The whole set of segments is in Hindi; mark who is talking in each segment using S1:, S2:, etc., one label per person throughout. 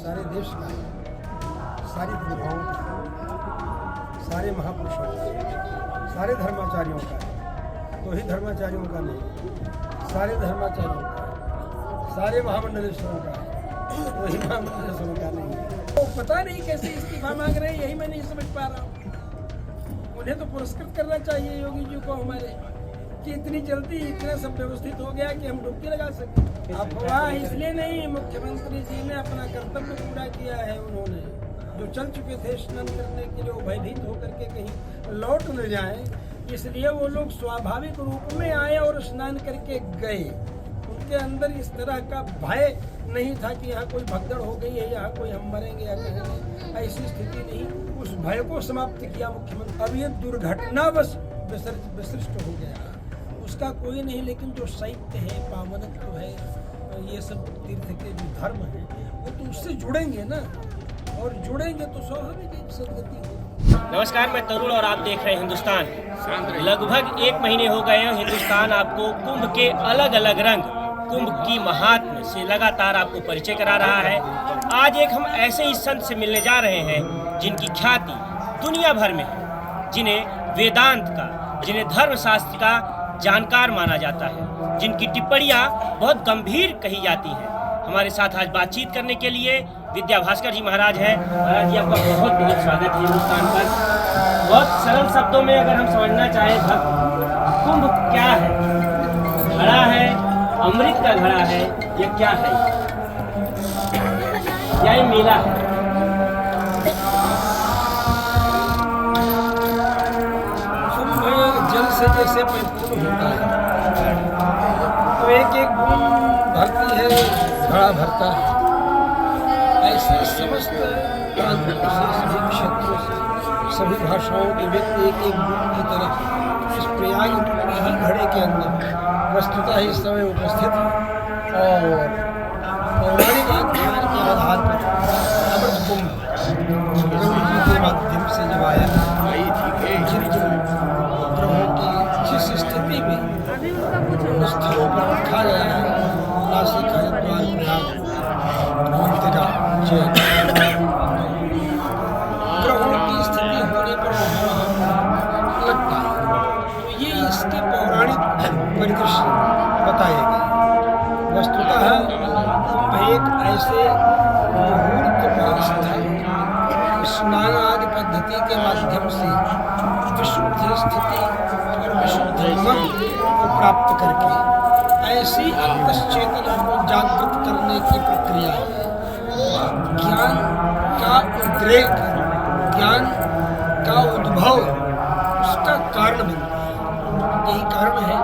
S1: सारे देश का है, सारी विभाओं का, सारे महापुरुषों का, सारे धर्माचार्यों का है। तो ही धर्माचार्यों का नहीं, सारे धर्माचार्यों का है, सारे महामंडलेश्वरों का है, तो ही महामंडलेश्वरों का नहीं है। तो पता नहीं कैसे इस्तीफा मांग रहे हैं, यही मैं नहीं समझ पा रहा हूँ। उन्हें तो पुरस्कृत करना चाहिए योगी जी को हमारे, कि इतनी जल्दी इतना सब व्यवस्थित हो गया कि हम डुबकी लगा सकें। अफवाह इसलिए नहीं, मुख्यमंत्री जी ने अपना कर्तव्य पूरा किया है। उन्होंने जो चल चुके थे स्नान करने के लिए, वो भयभीत होकर के कहीं लौट न जाएं, इसलिए वो लोग स्वाभाविक रूप में आए और स्नान करके गए। उनके अंदर इस तरह का भय नहीं था कि यहाँ कोई भगदड़ हो गई है, यहाँ कोई हम मरेंगे या कहेंगे, ऐसी स्थिति नहीं। उस भय को समाप्त किया मुख्यमंत्री। अब ये दुर्घटना बस विशिष्ट हो गया, उसका कोई नहीं। लेकिन जो साहित्य है, पावनत्व है, ये सब तीर्थ के जो धर्म है, वो तो उससे जुड़ेंगे ना, और जुड़ेंगे तो स्वाभाविक है सदगति होगी।
S2: नमस्कार, मैं तरुण और आप देख रहे हैं हिंदुस्तान। लगभग 1 महीने हो गए हैं हिंदुस्तान आपको कुंभ के अलग अलग रंग, कुंभ की महात्म से लगातार आपको परिचय करा रहा है। आज एक हम ऐसे ही संत से मिलने जा रहे हैं जिनकी ख्याति दुनिया भर में है, जिन्हें वेदांत का, जिन्हें धर्मशास्त्र का जानकार माना जाता है, जिनकी टिप्पणियाँ बहुत गंभीर कही जाती हैं। हमारे साथ आज बातचीत करने के लिए विद्या भास्कर जी महाराज हैं। महाराज जी, आपका बहुत बहुत स्वागत है हिंदुस्तान पर। बहुत सरल शब्दों में अगर हम समझना चाहें, कुंभ क्या है? घड़ा है, अमृत का घड़ा है, ये क्या है? क्या ये मेला है?
S1: जल से जैसे परिपूर्ण होता है, तो एक एक बूंद भरती है, घड़ा भरता है। ऐसे समस्त प्रांतों से, सभी क्षेत्रों से, सभी भाषाओं के व्यक्ति एक एक बूंद की तरह इस प्रयाग ही घड़े के अंदर वस्तुतः इस समय उपस्थित है। और पौराणिक आख्यान के आधार पर अमृत कुंभ जी के माध्यम से जब आया, जिन ग्रहों की जिस स्थिति में उन स्थलों पर रखा गया है, नासिक, हरिद्वार, प्रयाग, मृतिका, ग्रहों की स्थिति होने पर लगता है, तो ये इसके पौराणिक परिदृश्य बताए गए। वस्तुतः कुंभ एक ऐसे मुहूर्त स्थल, स्नान आदि पद्धति के माध्यम से विशुद्ध स्थिति और विशुद्ध मन को प्राप्त करके ऐसी अंतश्चेतना को जागृत करने की प्रक्रिया है। ज्ञान का उद्रेक, ज्ञान का उद्भव उसका कारण बनता है। यही कारण है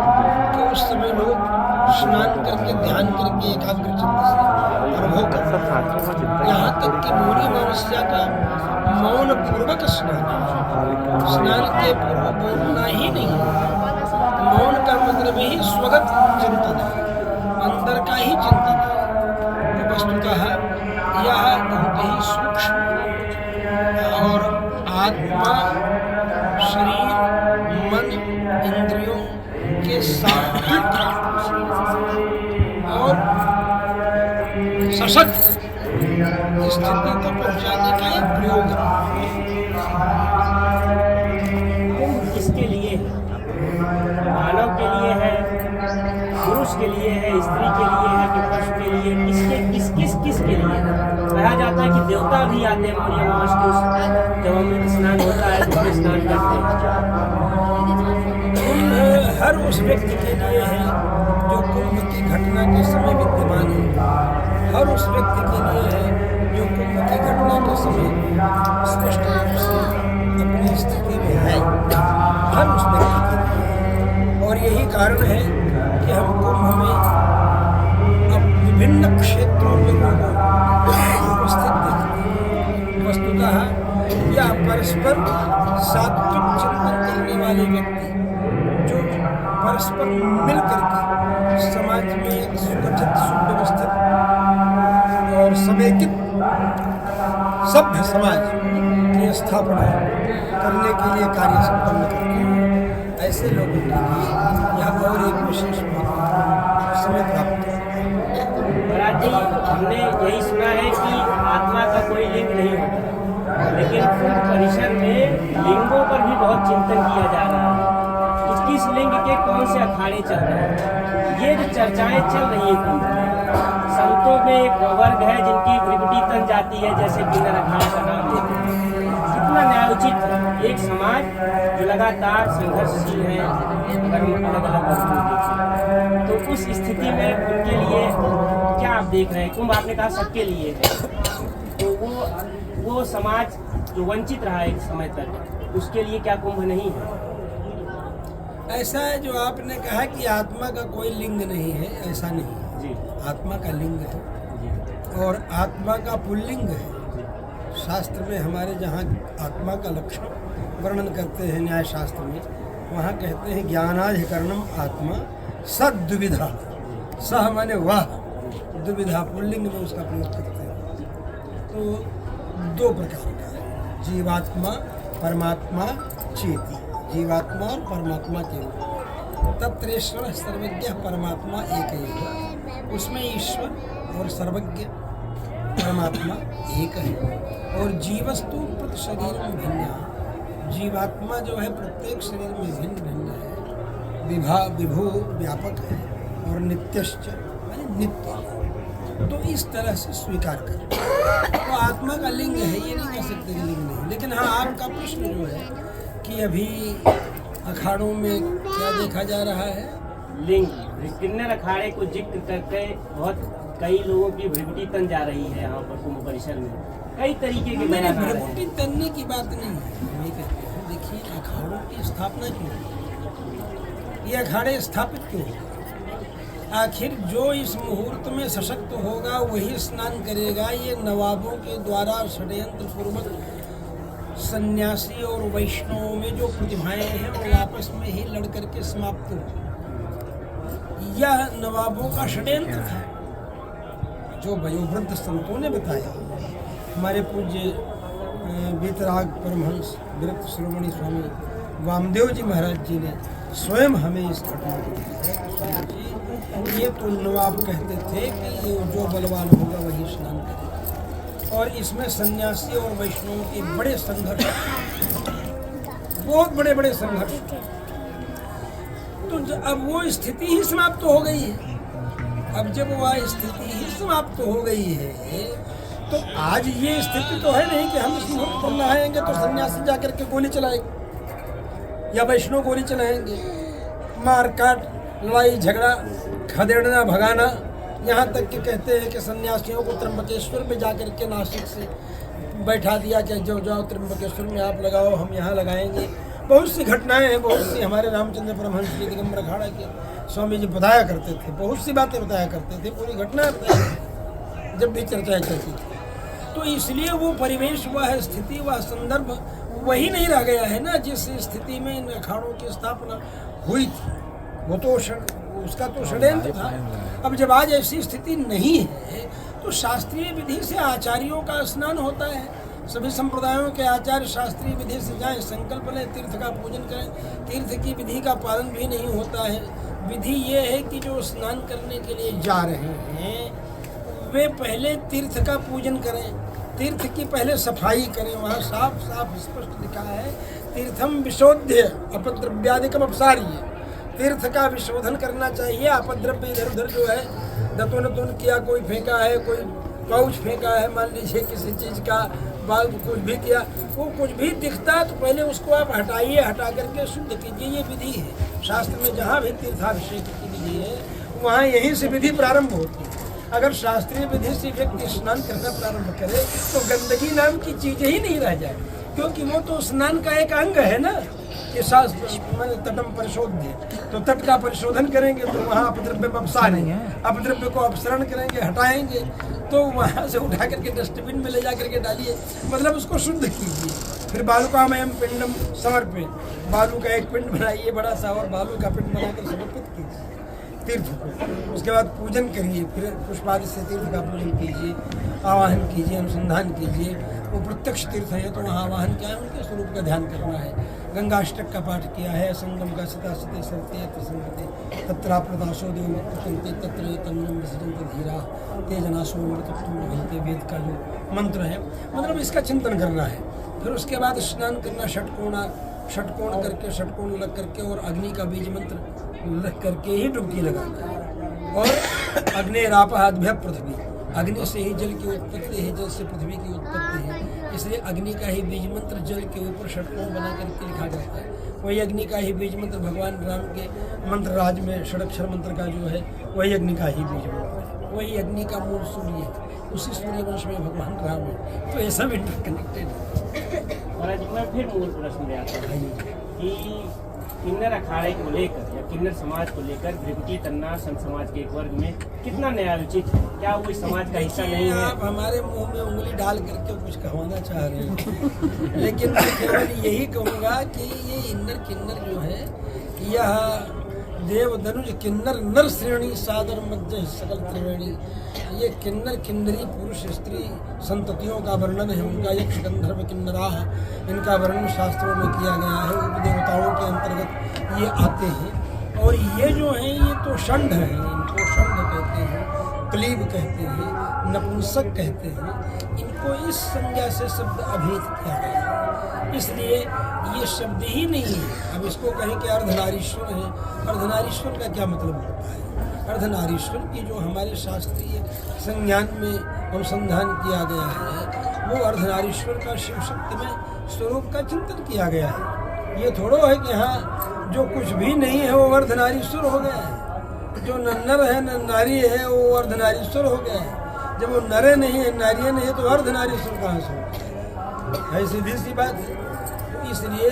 S1: कि उस समय लोग स्नान करके, ध्यान करके, एकाग्र चित्त से अनुभव करते हैं। यहाँ तक कि पूरी अमावस्या का मौन पूर्वक स्नान के पूर्व बोलना ही नहीं। मौन का मतलब ही स्वगत चिंतन है, अंदर का ही चिंतन है। तो वस्तुतः यह बहुत ही सूक्ष्म और आत्मा, शरीर, मन, इंद्रियों के सात्विक और सशक्त स्थिति को पहुंचाने का एक प्रयोग है।
S2: कुंभ किसके लिए है? मानव के लिए है, पुरुष के लिए है, स्त्री के लिए है कि पशु के लिए? किसके लिए? कहा जाता है कि देवता भी आते हैं पूरी अमावस्या के, जब अमृत स्नान होता है तो स्नान करते हैं।
S1: हर उस व्यक्ति के लिए है जो कुंभ की घटना के समय विद्यमान है। हर उस व्यक्ति के लिए है जो कुंभ की घटना के समय स्पष्ट रूप से अपनी स्थिति में है। हर उस व्यक्ति के लिए, और यही कारण है कि हम कुंभ में अब विभिन्न क्षेत्रों में लोगों उपस्थित देखते हैं। वस्तुतः यह परस्पर सात्विक चिंतन करने वाले व्यक्ति जो परस्पर मिल करके समाज में एक सुगठित, सुव्यवस्थित और समेकित सभ्य समाज की स्थापना करने के लिए कार्य संपन्न करते हैं, ऐसे लोगों के लिए यह और एक विशेष समय प्राप्त है।
S2: महाराज जी, हमने यही सुना है कि आत्मा कोई लिंग नहीं होता, लेकिन कुंभ परिसर में लिंगों पर भी बहुत चिंतन किया जा रहा है कि किस लिंग के कौन से अखाड़े चल रहे हैं। ये जो चर्चाएं चल रही है कुंभ में, संतों में एक वर्ग है जिनकी भृगुटी तन जाती है, जैसे किन्नर अखाड़ा का नाम लेते हैं। कितना न्यायोचित है एक समाज जो लगातार संघर्षशील है, अगर हम अलग अलग वस्तुओं देखें तो उस स्थिति में उनके लिए क्या आप देख रहे हैं? कुंभ आपने कहा सबके लिए है, तो वो समाज जो वंचित रहा एक समय तक, उसके लिए क्या कुंभ नहीं है?
S1: ऐसा है जो आपने कहा कि आत्मा का कोई लिंग नहीं है, ऐसा नहीं है
S2: जी
S1: आत्मा का लिंग है
S2: जी
S1: और आत्मा का पुल्लिंग है। शास्त्र में हमारे जहाँ आत्मा का लक्षण वर्णन करते हैं न्याय शास्त्र में, वहाँ कहते हैं ज्ञानाधिकरणम आत्मा सद्विधा। सह माने वह, दुविधा पुल्लिंग में उसका प्रयोग करते हैं। तो दो प्रकार का है, जीवात्मा परमात्मा चेती, जीवात्मा और परमात्मा के रूप। तत्रेश्वर सर्वज्ञ परमात्मा एक ही है, उसमें ईश्वर और सर्वज्ञ परमात्मा एक है। और जीवस्तु प्रति शरीर में भिन्न है, जीवात्मा जो है प्रत्येक शरीर में भिन्न भिन्न है, विभू व्यापक है और नित्यश्च माने नित्य है। तो इस तरह से स्वीकार कर, तो आत्मा का लिंग है, ये नहीं कह सकते कि लिंग नहीं। लेकिन हाँ, आपका प्रश्न जो है कि अभी अखाड़ों में क्या देखा जा रहा है,
S2: लिंग किन्नर अखाड़े को जिक्र करके बहुत कई लोगों की भृगुटी तन जा रही है यहाँ पर कुंभ परिसर में, कई तरीके के
S1: मैंने
S2: बयान आ रहे हैं।
S1: भृगुटी तनने की बात नहीं है। मैं कहते हैं देखिए, अखाड़ों की स्थापना क्यों हुई? ये अखाड़े स्थापित क्यों हुए? आखिर जो इस मुहूर्त में सशक्त होगा वही स्नान करेगा। ये नवाबों के द्वारा षड्यंत्र पूर्वक सन्यासी और वैष्णवों में जो प्रतिभाएं हैं वो आपस में ही लड़ करके समाप्त हो। यह नवाबों का षड्यंत्र था जो वयोवृद्ध संतों ने बताया। हमारे पूज्य वीतराग परमहंस विरक्त शिरोमणि स्वामी वामदेव जी महाराज जी ने स्वयं हमें इस घटना को बताया। स्वामी जी, ये तो नवाब कहते थे कि जो बलवान होगा वही स्नान करेगा, और इसमें सन्यासी और वैष्णवों के बड़े संघर्ष, बहुत बड़े बड़े संघर्ष। तो अब वो स्थिति ही समाप्त हो गई है। अब जब वह स्थिति ही समाप्त हो गई है तो आज ये स्थिति तो है नहीं कि हम इस मुहूर्त पर नहाएंगे तो सन्यासी जाकर के गोली चलाएंगे या वैष्णव गोली चलाएंगे। मार काट, लड़ाई झगड़ा, खदेड़ना भगाना, यहाँ तक कि कहते हैं कि सन्यासियों को त्र्यंबकेश्वर में जाकर के नासिक से बैठा दिया कि जो जाओ त्र्यंबकेश्वर में आप लगाओ, हम यहाँ लगाएंगे। बहुत सी घटनाएं हैं, बहुत सी हमारे रामचंद्र परमहंस जी दिगंबर अखाड़ा के स्वामी जी बताया करते थे, बहुत सी बातें बताया करते थे, पूरी घटना बताया जब भी चर्चाएं चलती थी। तो इसलिए वो परिवेश, वह स्थिति, वह संदर्भ वही नहीं रह गया है ना जिस स्थिति में इन अखाड़ों की स्थापना हुई थी। वो तो उसका तो षड्यंत्र था। अब जब आज ऐसी स्थिति नहीं है तो शास्त्रीय विधि से आचार्यों का स्नान होता है। सभी संप्रदायों के आचार्य शास्त्रीय विधि से जाएं, संकल्प लें, तीर्थ का पूजन करें। तीर्थ की विधि का पालन भी नहीं होता है। विधि ये है कि जो स्नान करने के लिए जा रहे हैं वे पहले तीर्थ का पूजन करें, तीर्थ की पहले सफाई करें। वहाँ साफ साफ स्पष्ट लिखा है, तीर्थम विशोध्य अपद्रव्यादिकम अपसार्य। तीर्थ का विशोधन करना चाहिए। अपद्रव्य इधर उधर जो है दतोन किया, कोई फेंका है, कोई पाउच फेंका है, मान लीजिए किसी चीज़ का, बाल कुछ भी किया, वो कुछ भी दिखता है तो पहले उसको आप हटाइए, हटा करके शुद्ध कीजिए। ये विधि है शास्त्र में। जहाँ भी तीर्थाभिषेक की विधि है वहाँ यहीं से विधि प्रारंभ होती है। अगर शास्त्रीय विधि से व्यक्ति स्नान करना प्रारंभ करे तो गंदगी नाम की चीज़ ही नहीं रह जाए, क्योंकि वो तो स्नान का एक अंग है ना। कि शास्त्र मैंने तटम परिशोध्य, तो तट का परिशोधन करेंगे तो वहाँ अपद्रव्य अपसारेंगे, अपद्रव्य को अपसरण करेंगे, हटाएंगे, तो वहाँ से उठा करके डस्टबिन में ले जा करके डालिए, मतलब उसको शुद्ध कीजिए। फिर बालुकामयम पिंडम समर्पित, बालू का एक पिंड बनाइए बड़ा सा और बालू का पिंड बनाकर समर्पित कीजिए। तीर्थ को, उसके बाद पूजन करिए, फिर पुष्पादि से तीर्थ का पूजन कीजिए, आवाहन कीजिए, अनुसंधान कीजिए। वो प्रत्यक्ष तीर्थ है तो वहाँ आवाहन क्या है, उनके स्वरूप का ध्यान करना है। गंगाष्टक का पाठ किया है, संगम का सिता सिते सरते संगते तत्राप्रदासो देव मुक्तंते तत्र तन्नम विसजन्ते धीरा तेजनासो अमृतत्वं घलते, वेद का जो मंत्र है, मतलब इसका चिंतन करना है। फिर उसके बाद स्नान करना, षटकोण करके, षटकोण लग करके और अग्नि का बीज मंत्र लग करके ही डुबकी लगाना है। और अग्निरापहाद्भ्य पृथ्वी, अग्नि से ही जल की उत्पत्ति है, जल से पृथ्वी की उत्पत्ति है, इसलिए अग्नि का ही बीज मंत्र जल के ऊपर षटकोण बना करके लिखा जाता है। वही अग्नि का ही बीज मंत्र भगवान राम के मंत्र राज में षडक्षर मंत्र का जो है वही अग्नि का ही बीज मंत्र है। वही अग्नि का मूल सूर्य है, उसी सूर्य वंश में भगवान राम है, तो ये सब इंटरकनेक्टेड है।
S2: महाराज जी, मैं फिर मूल प्रश्न में आता हूँ कि किन्नर अखाड़े को लेकर या किन्नर समाज को लेकर भृगुटी तन्ना संत समाज के एक वर्ग में कितना न्यायोचित है? क्या वो इस समाज का हिस्सा नहीं है?
S1: आप हमारे मुंह में उंगली डाल करके कुछ कहवाना चाह रहे हैं लेकिन मैं केवल यही कहूँगा कि ये इन्नर किन्नर जो है, यह देव धनुज किन्नर नर श्रेणी सादर मध्य सकल त्रिवेणी, ये किन्नर किन्नरी पुरुष स्त्री संततियों का वर्णन है। उनका यक्ष गंधर्व किन्नराह, इनका वर्णन शास्त्रों में किया गया है। उपदेवताओं के अंतर्गत ये आते हैं। और ये जो हैं ये तो षंड हैं, इनको षंड कहते हैं, क्लीब कहते हैं, नपुंसक कहते हैं। इनको इस संज्ञा से शब्द अभिहित किया गया है, इसलिए ये शब्द ही नहीं है। अब इसको कहें कि अर्धनारीश्वर है, अर्धनारीश्वर का क्या मतलब होता है? अर्धनारीश्वर की जो हमारे शास्त्रीय संज्ञान में अनुसंधान किया गया है, वो अर्धनारीश्वर का शिव शक्ति में स्वरूप का चिंतन किया गया है। ये थोड़ो है कि हाँ जो कुछ भी नहीं है वो अर्धनारीश्वर हो गया है, जो नर है न नारी है वो अर्धनारीश्वर हो गया है। जब वो नरे नहीं है, नारिये नहीं है, तो अर्धनारीश्वर कहाँ से है? सीधी सी बात है। तो इसलिए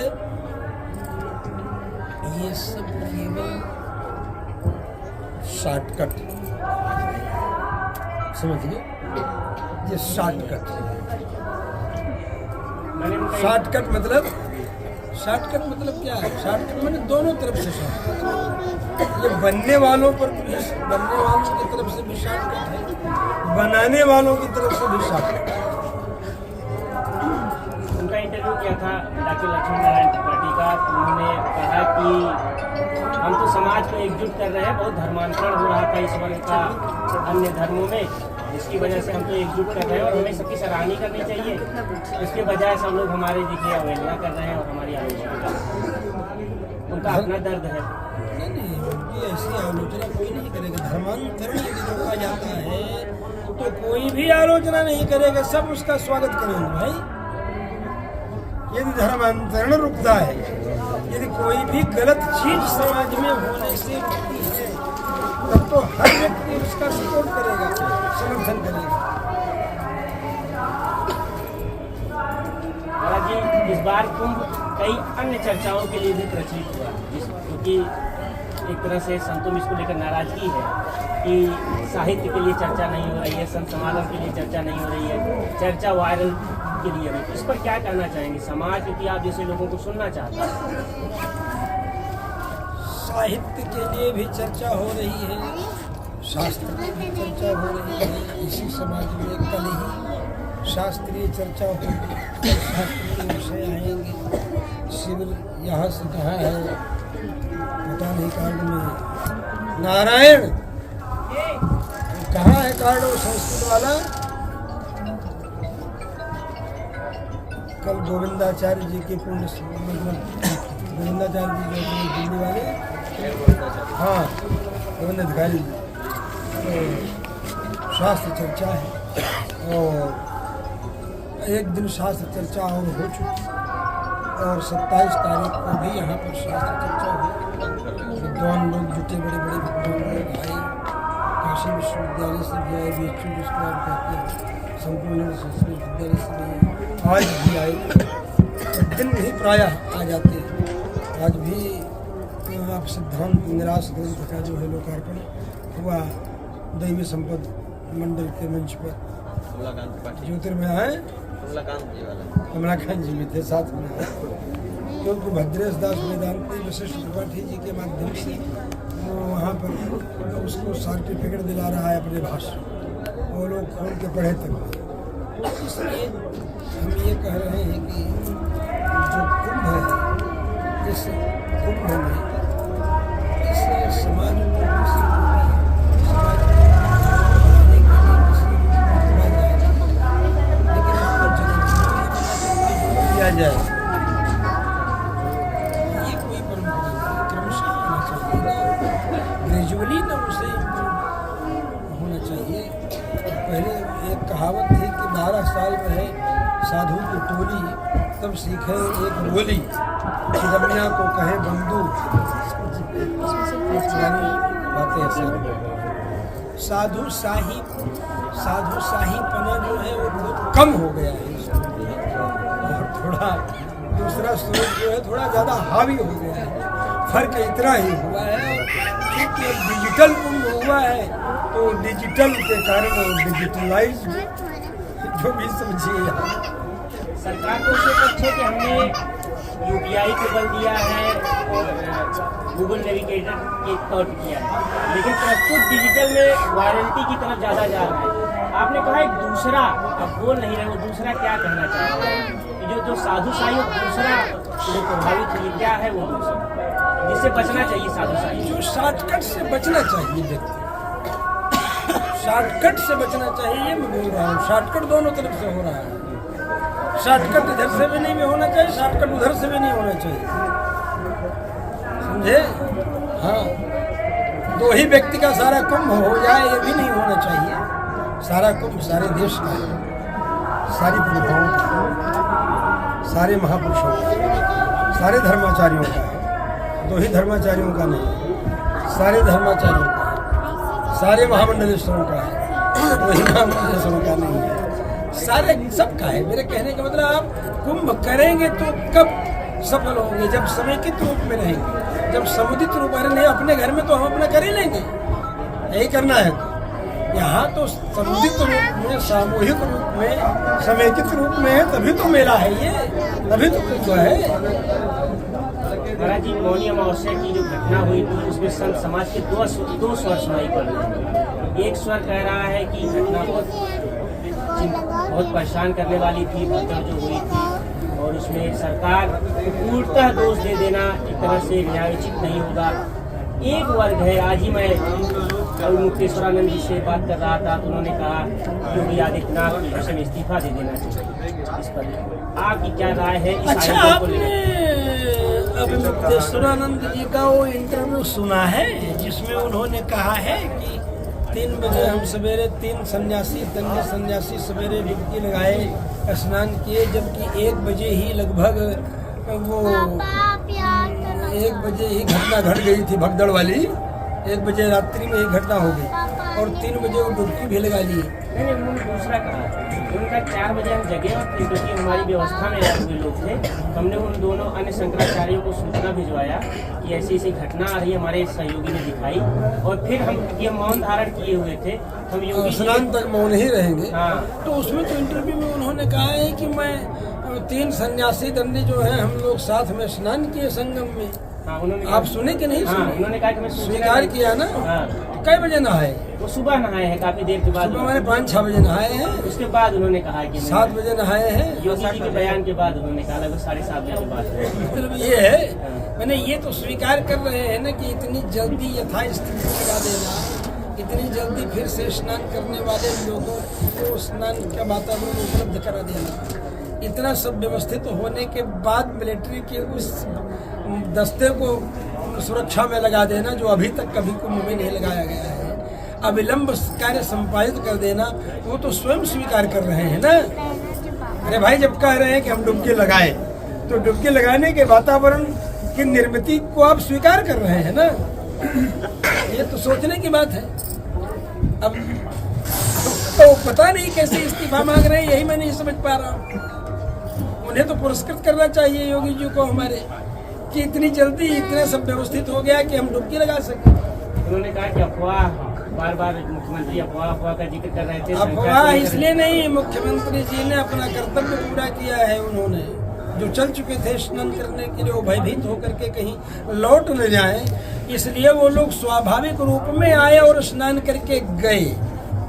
S1: ये सब केवल शॉर्टकट, समझिए, ये शॉर्टकट मतलब क्या है? शॉर्टकट मैंने दोनों तरफ से शॉर्टकट। ये बनने वालों की तरफ से भी शॉर्टकट है, बनाने वालों की तरफ से भी शॉर्टकट है।
S2: उनका इंटरव्यू किया था डॉक्टर लक्ष्मी नारायण त्रिपाठी का, तो उन्होंने कहा कि हम तो समाज को एकजुट कर रहे हैं, बहुत धर्मांतरण हो रहा था इस वर्ग का अन्य धर्मों में, जिसकी वजह से हम तो एकजुट कर रहे हैं और हमें सबकी सराहना करनी चाहिए। इसके बजाय सब लोग हमारे देखिए अवहेलना कर रहे हैं और हमारी आलोचना कर रहे हैं। उनका अपना दर्द है।
S1: नहीं, उनकी ऐसी आलोचना कोई नहीं करेगा। धर्मांतरण यदि रोका जाता है तो कोई भी आलोचना नहीं करेगा, सब उसका स्वागत करेंगे। भाई यदि धर्मांतरण रुकता है, यदि कोई भी गलत चीज समाज में होने से रुकती है, तब तो हर व्यक्ति उसका सपोर्ट करेगा, समर्थन करेगा।
S2: महाराज जी, इस बार कुंभ कई अन्य चर्चाओं के लिए भी प्रचलित हुआ, क्योंकि एक तरह से संतों में इसको लेकर नाराजगी है कि साहित्य के लिए चर्चा नहीं हो रही है, संत समागम के लिए चर्चा नहीं हो रही है, चर्चा वायरल के लिए है। इस पर क्या कहना चाहेंगे समाज, क्योंकि आप जैसे लोगों को सुनना चाहता है?
S1: साहित्य के लिए भी चर्चा हो रही है, शास्त्र की भी चर्चा हो रही है। इसी समाज में कल ही शास्त्रीय चर्चा होगी, शास्त्रीय विषय आएंगे। शिविर यहाँ से कहाँ है पता नहीं, कार्ड में नारायण कहाँ है कार्ड, वो संस्कृत वाला। कल गोविंदाचार्य जी के पुण्य, गोविंदाचार्य जी जो दिल्ली वाले, हाँ गोविंद अधिकारी, तो शास्त्र चर्चा है और एक दिन शास्त्र चर्चा और हो चुकी, और 27 तारीख को भी यहाँ पर शास्त्र चर्चा हुई। विद्वान लोग जुटे, बड़े बड़े विद्वान लोग आए, काशी विश्वविद्यालय से भी आए, बीएचयू जिसको आप कहते हैं, संपूर्ण संस्कृत विद्यालय से भी आज भी आए। दिन ही प्रायः आ जाते हैं। आज भी आप सिद्धांत निराश ग्रंथ का जो है लोकार्पण हुआ दैवी संपद मंडल के मंच पर। ज्योतिर्मय है कमलाकांत जी भी थे साथ में, क्योंकि भद्रेश दास वेदांती वशिष्ठ त्रिपाठी जी के माध्यम से वहाँ पर उसको सर्टिफिकेट दिला रहा है अपने भाषण, वो लोग खोल के पढ़े तक। इसलिए हम ये कह रहे हैं कि जो कुंभ है, इस कुंभ में इस समाज को किया जाए, ये कोई परंपरा क्रमशः होना चाहिए, ग्रेजुअली ना उसे होना चाहिए। पहले एक कहावत थी कि 12 साल में है साधु की टोली, तब सीखे एक बोली, चिदमिया को कहे बंधु। पुरानी बातें ऐसे। साधु शाहीपना जो है वो बहुत कम हो गया है और थोड़ा दूसरा स्वरूप जो है थोड़ा ज़्यादा हावी हो गया है। फर्क इतना ही हुआ है क्योंकि अब डिजिटल कुंभ हुआ है, तो डिजिटल के कारण डिजिटलाइज जो भी समझिए।
S2: सरकार को सिर्फ अच्छे कि हमने UPI को बल दिया है और गूगल नेविगेटर के तौर पर किया है, लेकिन प्रस्तुत डिजिटल में वारंटी की तरफ ज़्यादा जा रहा है। आपने कहा एक दूसरा, आप बोल नहीं रहे, वो दूसरा क्या कहना चाह रहे हैं? जो साधुशाही दूसरा जो प्रभावित हुई, क्या है वो दूसरा जिससे बचना चाहिए? साधुशाही
S1: जो शॉर्टकट से बचना चाहिए, व्यक्ति शॉर्टकट से बचना चाहिए। मैं बोल रहा हूँ शॉर्टकट दोनों तरफ से हो रहा है। शॉर्टकट इधर से भी नहीं होना चाहिए, शॉर्टकट उधर से भी नहीं होना चाहिए, समझे? हाँ, दो ही व्यक्ति का सारा कुंभ हो जाए ये भी नहीं होना चाहिए। सारा कुंभ सारे देश का है, सारी प्रभाओं का, सारे महापुरुषों का, सारे धर्माचार्यों का है। दो ही धर्माचार्यों का नहीं, सारे धर्माचार्यों का है, सारे महामंडलेश्वरों का है, दो ही महामंडलेश्वरों का नहीं है, सारे सबका है। मेरे कहने का मतलब आप कुंभ करेंगे तो कब सफल होंगे? जब समेकित रूप में रहेंगे, जब समुदित रूप में नहीं। अपने घर में तो हम अपना कर ही लेंगे, यही करना है। यहाँ तो समुदित रूप में, सामूहिक रूप में, समेकित रूप में है, तभी तो मेला है ये, तभी तो कुंभ है।
S2: महाराज जी, मौनी अमावस्या की जो घटना हुई थी उसमें संत समाज के दो स्वर सुनाई पड़ रहे हैं। एक स्वर कह रहा है कि घटना बहुत परेशान करने वाली थी, भगदड़ जो हुई थी, और उसमें सरकार को पूर्णतः दोष दे देना एक तरह से न्यायोचित नहीं होगा। एक वर्ग है, आज ही मैं मुक्तेश्वरानंद जी से बात कर रहा था तो उन्होंने कहा योगी आदित्यनाथ की विषय में इस्तीफा दे देना चाहिए। इस पर आपकी क्या राय है?
S1: अच्छा, आपने अभी मुक्तेश्वरानंद जी का वो इंटरव्यू सुना है जिसमें उन्होंने कहा है कि 3 बजे हम सवेरे 3 सन्यासी सवेरे डुबकी लगाए, स्नान किए, जबकि 1 बजे ही लगभग वो 1 बजे ही घटना घट गई थी भगदड़ वाली। 1 बजे रात्रि में ही घटना हो गई और 3 बजे वो डुबकी भी लगा लिए।
S2: नहीं, उन्होंने दूसरा कहा, उनका 4 बजे हम जगे और क्योंकि हमारी व्यवस्था में आए हुए लोग थे, हमने उन दोनों अन्य शंकराचार्यों को सूचना भिजवाया कि ऐसी ऐसी घटना आ रही है, हमारे सहयोगी ने दिखाई, और फिर हम ये मौन धारण किए हुए थे। हम योगी
S1: स्नान तक मौन ही रहेंगे।
S2: हाँ।
S1: तो उसमें तो इंटरव्यू में उन्होंने कहा है कि मैं 3 सन्यासी दंडी जो है हम लोग साथ में स्नान किए संगम में।
S2: हाँ, उन्होंने
S1: आप सुने कि नहीं?
S2: हाँ, उन्होंने कहा कि मैं
S1: स्वीकार किया ना।
S2: हाँ।
S1: कई बजे नहाए?
S2: वो सुबह नहाए हैं, काफी देर के बाद।
S1: सुबह मैंने 5-6 बजे नहाए हैं।
S2: उसके बाद उन्होंने कहा कि
S1: 7 बजे नहाए हैं।
S2: योगी जी के बयान के बाद उन्होंने कहा लगभग 7:30 बजे के बाद।
S1: मतलब ये है, मैंने ये तो स्वीकार कर रहे हैं ना कि इतनी जल्दी यथास्थिति लगा देना, इतनी जल्दी फिर से स्नान करने वाले लोगों को स्नान का वातावरण उपलब्ध करा देना, इतना सब व्यवस्थित होने के बाद मिलिट्री के उस दस्ते को सुरक्षा में लगा देना जो अभी तक कभी कुंभ में नहीं लगाया गया है, अविलंब कार्य संपादित कर देना, वो तो स्वयं स्वीकार कर रहे हैं ना। अरे भाई, जब कह रहे हैं कि हम डुबकी लगाए तो डुबकी लगाने के वातावरण की निर्मित को आप स्वीकार कर रहे हैं ना। ये तो सोचने की बात है। अब तो पता नहीं कैसे इस्तीफा मांग रहे हैं, यही मैं नहीं समझ पा रहा हूँ। उन्हें तो पुरस्कृत करना चाहिए योगी जी को हमारे, कि इतनी जल्दी इतना सब व्यवस्थित हो गया कि हम डुबकी लगा सकें।
S2: उन्होंने कहा कि अफवाह, बार बार मुख्यमंत्री अफवाह का जिक्र कर रहे थे।
S1: अफवाह इसलिए नहीं, मुख्यमंत्री जी ने अपना कर्तव्य पूरा किया है। उन्होंने जो चल चुके थे स्नान करने के लिए वो भयभीत होकर के कहीं लौट न जाएं, इसलिए वो लोग स्वाभाविक रूप में आए और स्नान करके गए।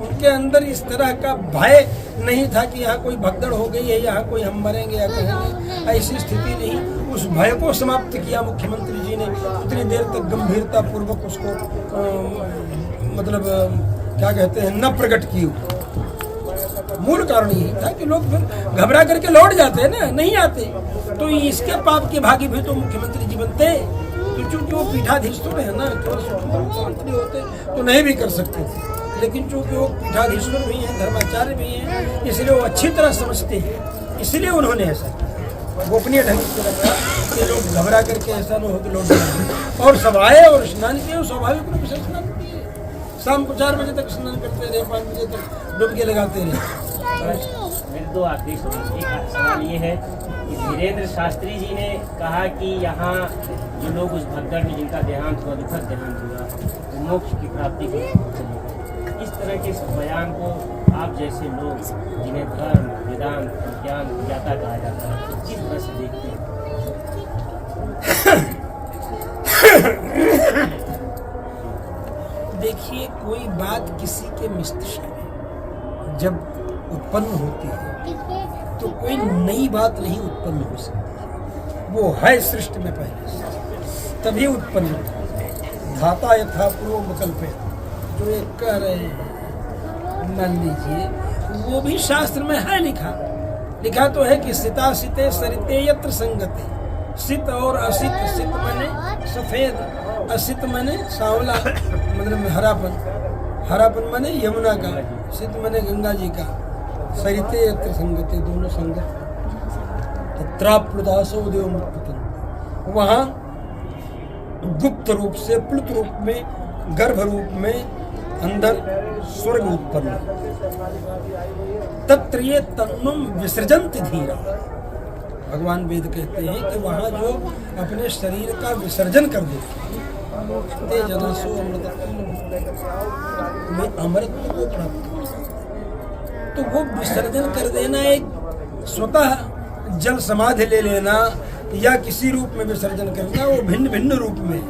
S1: उनके अंदर इस तरह का भय नहीं था कि यहाँ कोई भगदड़ हो गई है, यहाँ कोई हम मरेंगे या कहेंगे, ऐसी स्थिति नहीं। उस भय को समाप्त किया मुख्यमंत्री जी ने, उतनी देर तक गंभीरता पूर्वक उसको क्या कहते हैं, न प्रकट की। मूल कारण यही था कि लोग फिर घबरा करके लौट जाते हैं ना, नहीं आते। तो इसके पाप के भागी भी तो मुख्यमंत्री जी बनते, तो चूंकि वो पीठाधीश्वर है ना, तो स्वतंत्र मुख्यमंत्री होते तो नहीं भी कर सकते थे, लेकिन चूंकि वो पीठाधीश्वर भी हैं, धर्माचार्य भी हैं, इसलिए वो अच्छी तरह समझते हैं, इसलिए उन्होंने ऐसा किया। गोपनीय ढंग से रखा कि लोग घबरा करके ऐसा न हो कि लौट जाए। और सब आए और स्नान किए, स्वाभाविक रूप से स्नान किए। शाम को 4 बजे तक स्नान करते रहे, 5 बजे तक डुबकी लगाते रहे।
S2: मेरे दो आखिरी सवाल ये है कि धीरेन्द्र शास्त्री जी ने कहा कि यहाँ जो लोग उस भगदड़ में जिनका देहांत हुआ, दुखद देहांत हुआ, तो मोक्ष की प्राप्ति के चले गए। इस तरह के इस बयान को आप जैसे लोग जिन्हें धर्म, वेदांत, ज्ञान ज्ञाता कहा जाता है, किस तरह से देखते हैं?
S1: देखिए, कोई बात किसी के मस्तिष्क में जब उत्पन्न होती है तो कोई नई बात नहीं उत्पन्न हो सकती, वो है सृष्टि में पहले से, तभी उत्पन्न होती है। धाता यथा पूर्व विकल्प, जो एक कह रहे हैं, मान लीजिए, वो भी शास्त्र में है लिखा तो है कि सिता सिते सरिते यत्र संगते। सित और असित, सित माने सफेद, असित माने सांवला, मतलब हरापन माने यमुना का, सित माने गंगा जी का, सरिते यत्र संगते, दोनों संगत। तत्राप्लुदासो देव मुक्तन, वहाँ गुप्त रूप से, प्लुत रूप में, गर्भ रूप में अंदर स्वर्ग उत्पन्न। तत्र ये तन्नुम विसर्जन्ति धीरा, भगवान वेद कहते हैं कि वहाँ जो अपने शरीर का विसर्जन कर देते ते जनासो अमृतत्व में अमृत को प्राप्त हो, तो वो विसर्जन कर देना, एक स्वतः जल समाधि ले लेना या किसी रूप में विसर्जन करना, वो भिन्न भिन्न रूप में।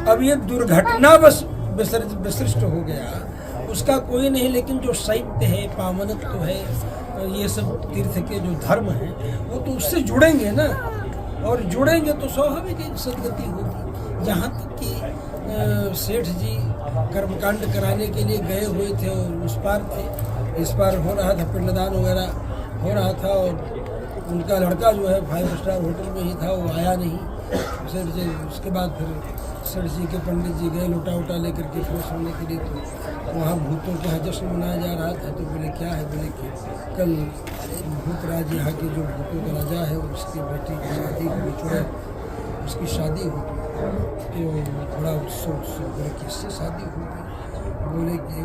S1: अब ये दुर्घटनावश विसृष्ट हो गया, उसका कोई नहीं, लेकिन जो साहित्य है, पावनत्व है, ये सब तीर्थ के जो धर्म है, वो तो उससे जुड़ेंगे ना, और जुड़ेंगे तो स्वाभाविक एक सदगति होगी। जहाँ तक कि सेठ जी कर्मकांड कराने के लिए गए हुए थे और उस पार थे, इस पार हो रहा था, पिंडदान वगैरह हो रहा था, और उनका लड़का जो है 5 स्टार होटल में ही था, वो आया नहीं सेठ जी। उसके बाद फिर सेठ जी के पंडित जी गए लोटा वोटा लेकर के फ्रेश होने के लिए, तो वहाँ भूतों का जश्न मनाया जा रहा था। तो बोले क्या है, बोले कि कल भूतराज यहाँ के जो भूतों का राजा है, उसकी बेटी की शादी हुई, छोड़ा उसकी शादी हुई, तो बड़ा उत्सव, बोले किससे शादी होगी, बोले कि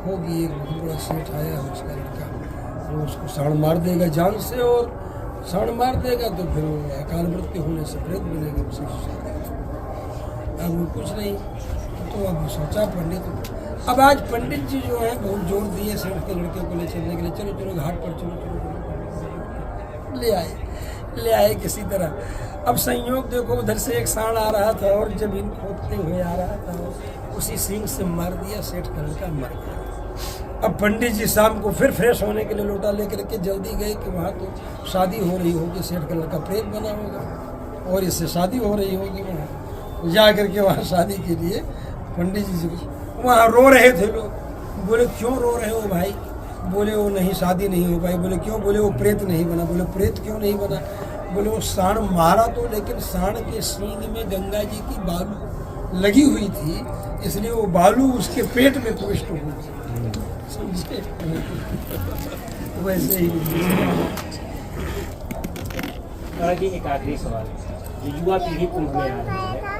S1: होगी, एक बहुत बड़ा सेठ आया है, उसका लड़का, वो उसको साड़ मार देगा जान से, और साड़ मार देगा तो फिर अकाल मृत्यु होने से प्रेत बनेगा, उसी से शादी। अब वो कुछ नहीं, तो अब सोचा पंडित, अब आज पंडित जी जो है बहुत जोर दिए सेठ के लड़के को ले चलने के लिए, चलो चलो घाट पर चलो, ले आए किसी तरह। अब संयोग देखो, उधर से एक सांड आ रहा था और जमीन खोदते हुए आ रहा था, उसी सींग से मार दिया, सेठ का लड़का मर गया। अब पंडित जी शाम को फिर फ्रेश होने के लिए लोटा लेकर के जल्दी गए कि वहाँ तो शादी हो रही होगी, सेठ का लड़का प्रेत बना होगा और इससे शादी हो रही होगी। वहाँ जा करके वहाँ शादी के लिए पंडित जी वहाँ रो रहे थे लोग। बोले क्यों रो रहे हो भाई? बोले वो नहीं, शादी नहीं हो पाई। बोले क्यों? बोले वो प्रेत नहीं बना। बोले प्रेत क्यों नहीं बना? बोले वो सांड मारा तो, लेकिन सांड के सींग में गंगा जी की बालू लगी हुई थी, इसलिए वो बालू उसके पेट में प्रविष्ट हो गई। समझे? वैसे ही
S2: एक आखिरी सवाल, जो युवा पीढ़ी कुंभ में आ रही है,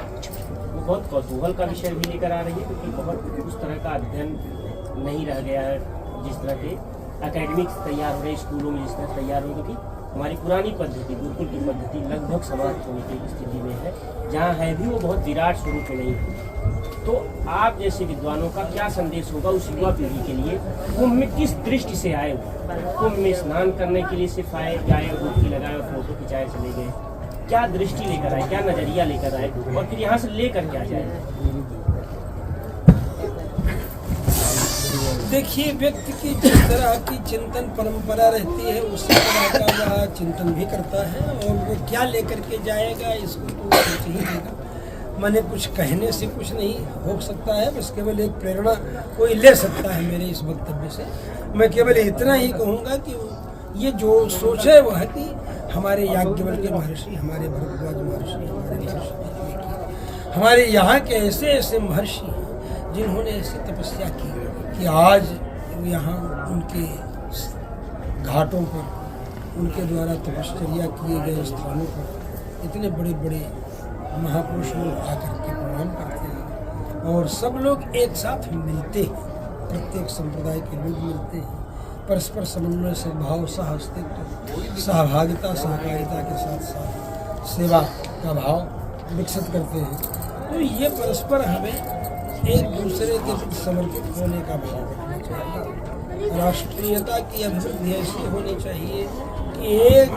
S2: वो बहुत कौतूहल का विषय भी लेकर आ रही है, क्योंकि बहुत उस तरह का अध्ययन नहीं रह गया है जिस तरह के एकेडमिक्स तैयार हो रहे, स्कूलों में जिस तरह तैयार हो, क्योंकि हमारी पुरानी पद्धति, गुरुकुल की पद्धति लगभग समाप्त होने की स्थिति में है। जहाँ है भी वो बहुत विराट स्वरूप में नहीं है। तो आप जैसे विद्वानों का क्या संदेश होगा उस युवा पीढ़ी के लिए? कुंभ में किस दृष्टि से आए हो? कुंभ में स्नान करने के लिए सिर्फ आए, गाय डुबकी लगाए और फोटो खिंचाए चले गए? क्या दृष्टि लेकर आए, क्या नजरिया लेकर आए और फिर यहाँ से लेकर क्या जाए?
S1: देखिए, व्यक्ति की जिस तरह की चिंतन परंपरा रहती है उसी तरह का वह चिंतन भी करता है, और वो क्या लेकर के जाएगा इसको तो सोच ही लेगा। मैंने कुछ कहने से कुछ नहीं हो सकता है, बस केवल एक प्रेरणा कोई ले सकता है मेरे इस वक्तव्य से। मैं केवल इतना ही कहूँगा कि ये जो सोच है वह है कि हमारे याज्ञवल्क्य महर्षि, हमारे भरद्वाज महर्षि, हमारे यहाँ के ऐसे ऐसे महर्षि हैं जिन्होंने ऐसी तपस्या की कि आज यहाँ उनके घाटों पर, उनके द्वारा तपश्चर्या किए गए स्थानों पर इतने बड़े बड़े महापुरुष लोग आकर के प्रणाम करते हैं, और सब लोग एक साथ मिलते हैं, प्रत्येक संप्रदाय के लोग मिलते हैं, परस्पर समन्वय, सद्भाव, सहअस्तित्व, सहभागिता, सहकारिता के साथ साथ सेवा का भाव विकसित करते हैं। तो ये परस्पर हमें एक दूसरे के प्रति समर्पित होने का भाव रखना चाहिए। राष्ट्रीयता की अभिवृद्धि ऐसी होनी चाहिए कि एक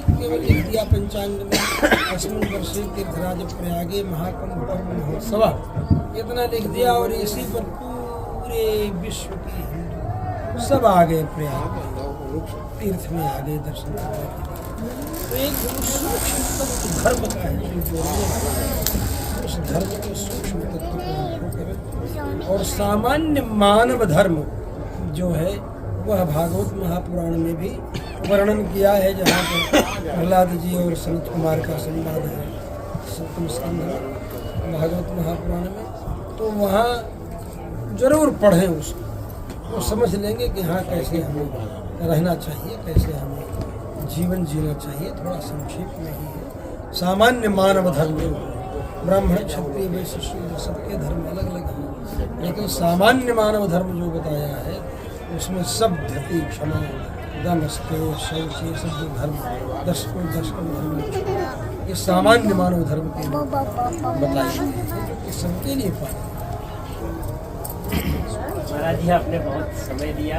S1: केवल लिख दिया पंचांग में, अस्मिन् वर्षे तीर्थराज प्रयागे महाकुंभ पर्व महोत्सव, इतना लिख दिया और इसी पर पूरे विश्व के हिंदू सब आ गए प्रयाग, तीर्थ में आ गए दर्शन करने के लिए। तो एक सूक्ष्म तत्व धर्म का है जो उस धर्म के सूक्ष्म तत्व को करें, और सामान्य मानव धर्म जो है वह भागवत महापुराण में भी वर्णन किया है, जहाँ पर प्रहलाद जी और सनत कुमार का संवाद है सप्तम स्कंध में भागवत महापुराण में। तो वहाँ जरूर पढ़ें उसको, वो समझ लेंगे कि हाँ कैसे हमें रहना चाहिए, कैसे हमें जीवन जीना चाहिए। थोड़ा संक्षेप में ही है। सामान्य मानव धर्म जो ब्राह्मण, क्षत्रिय, वैश्य, शूद्र सबके धर्म अलग अलग हैं, लेकिन सामान्य मानव धर्म जो बताया है उसमें सब धृति, क्षमा, दम, स्तेय, शौच, ये सब जो धर्म दशकम धर्म, ये सामान्य मानव धर्म के बताए गए हैं, जो कि सबके लिए पाए।
S2: महाराज जी आपने बहुत समय दिया।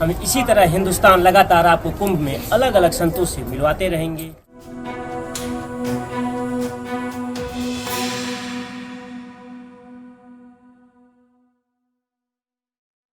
S2: हम इसी तरह हिंदुस्तान लगातार आपको कुंभ में अलग अलग संतों से मिलवाते रहेंगे।